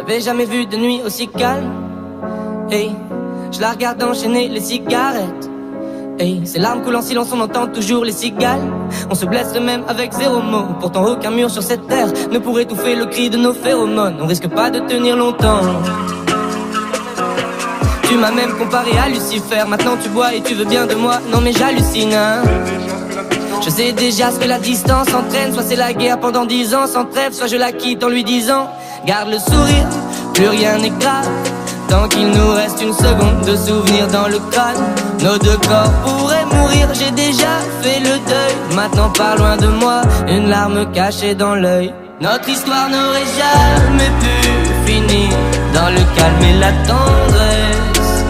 J'avais jamais vu de nuit aussi calme. Hey, je la regarde enchaîner les cigarettes. Hey, ses larmes coulent en silence, on entend toujours les cigales. On se blesse le même avec zéro mot. Pourtant aucun mur sur cette terre ne pourrait étouffer le cri de nos phéromones. On risque pas de tenir longtemps. Tu m'as même comparé à Lucifer. Maintenant tu bois et tu veux bien de moi. Non mais j'hallucine hein. Je sais déjà ce que la distance entraîne. Soit c'est la guerre pendant 10 ans sans trêve, soit je la quitte en lui disant garde le sourire, plus rien n'est grave. Tant qu'il nous reste une seconde de souvenir dans le crâne. Nos deux corps pourraient mourir, j'ai déjà fait le deuil. Maintenant pars loin de moi, une larme cachée dans l'œil. Notre histoire n'aurait jamais pu finir dans le calme et la tendresse.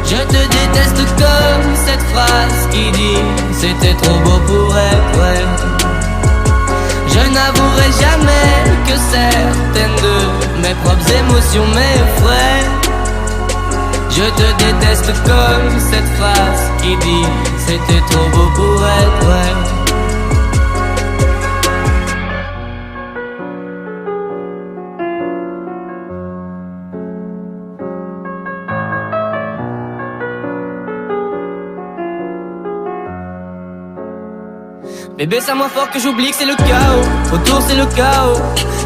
Je te déteste comme cette phrase qui dit c'était trop beau pour être vrai. Je n'avouerai jamais que certaines de mes propres émotions m'effraient. Je te déteste comme cette phrase qui dit c'était trop beau pour être vrai. Bébé, c'est à moi fort que j'oublie que c'est le chaos. Autour c'est le chaos.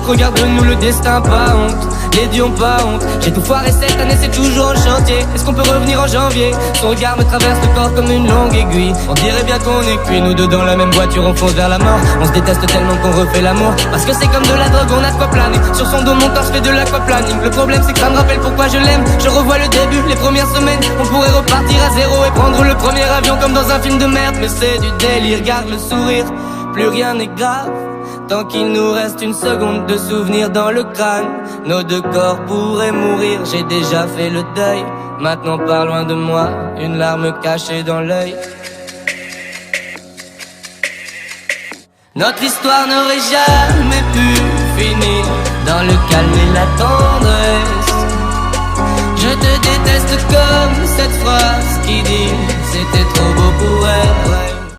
Regarde-nous le destin, pas honte. Les dieux ont pas honte. J'ai tout foiré cette année, c'est toujours en chantier. Est-ce qu'on peut revenir en janvier? Son regard me traverse le corps comme une longue aiguille. On dirait bien qu'on est cuits, nous deux dans la même voiture, on fonce vers la mort. On se déteste tellement qu'on refait l'amour. Parce que c'est comme de la drogue, on a de quoi planer. Sur son dos mon corps fait de l'aquaplaning. Le problème c'est que ça me rappelle pourquoi je l'aime. Je revois le début, les premières semaines. On pourrait repartir à zéro et prendre le premier avion comme dans un film de merde. Mais c'est du délire, garde le sourire, plus rien n'est grave. Tant qu'il nous reste une seconde de souvenir dans le crâne. Nos deux corps pourraient mourir, j'ai déjà fait le deuil. Maintenant pars loin de moi, une larme cachée dans l'œil. Notre histoire n'aurait jamais pu finir dans le calme et la tendresse. Je te déteste comme cette phrase qui dit c'était trop beau pour être vrai.